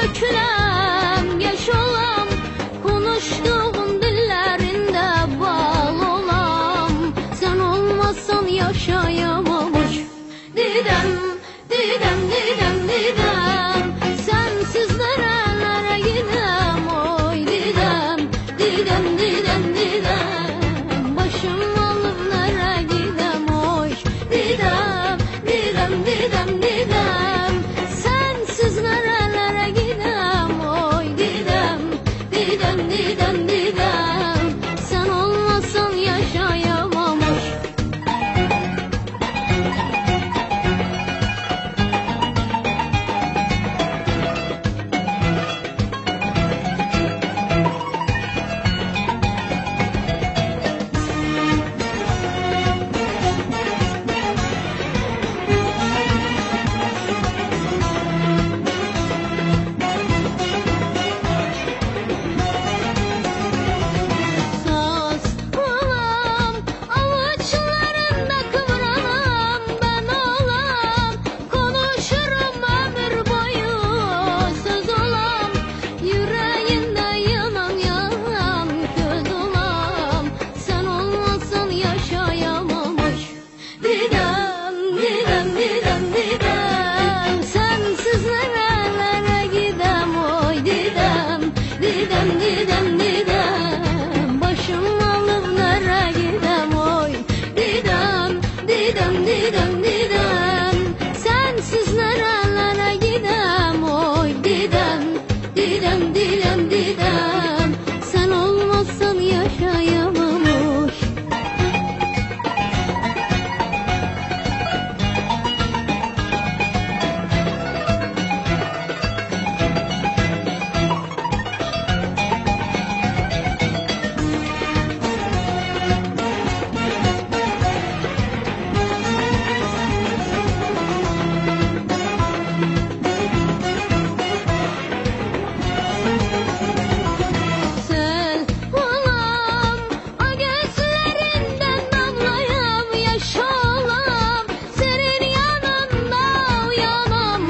dökülem, yaş olam, konuştuğun dillerinde bal olam. Sen olmazsan yaşayamamış. Didem, didem, didem, didem, sensiz nerelere gidem, oy didem, didem, didem, didem, başım alıp nereye gidem, oy didem, didem, didem, didem, sensiz nerelere gidem, oy didem, didem, didem, didem, sen olmazsan yaşayamamış. Saz olam, avuçlarında kıvranam, ben olam, konuşurum ömür boyu. Söz olam, yüreğinde yanan yanan köz olam, sen olmazsan yaşayamamış. Didem, didem, didem, didem, sensiz nerelere gidem, oy didem, didem, didem, didem, başım alıp nereye gidem, oy didem, didem, didem, didem, sensiz nerelere gidem, oy didem, didem, didem, didem, sen olmazsan yaşayamamış. Sel olam, o gözlerinden damlayam, yaş olam, senin yanında uyanam,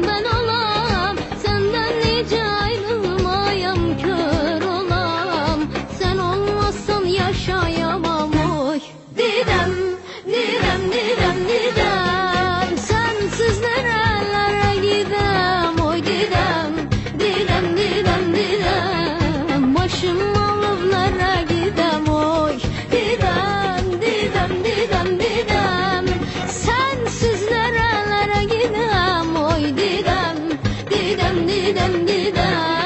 ben olam, senden nice ayrılmayam, kör olam, sen olmazsan yaşayamam, oy didem, didem, didem, didem, sensiz nerelere gidem, oy didem, didem, didem, didem, başım alıp nereye gidem, oy didem, didem, didem, didem, sensiz nerelere gidem, oy didem, didem, didem, didem.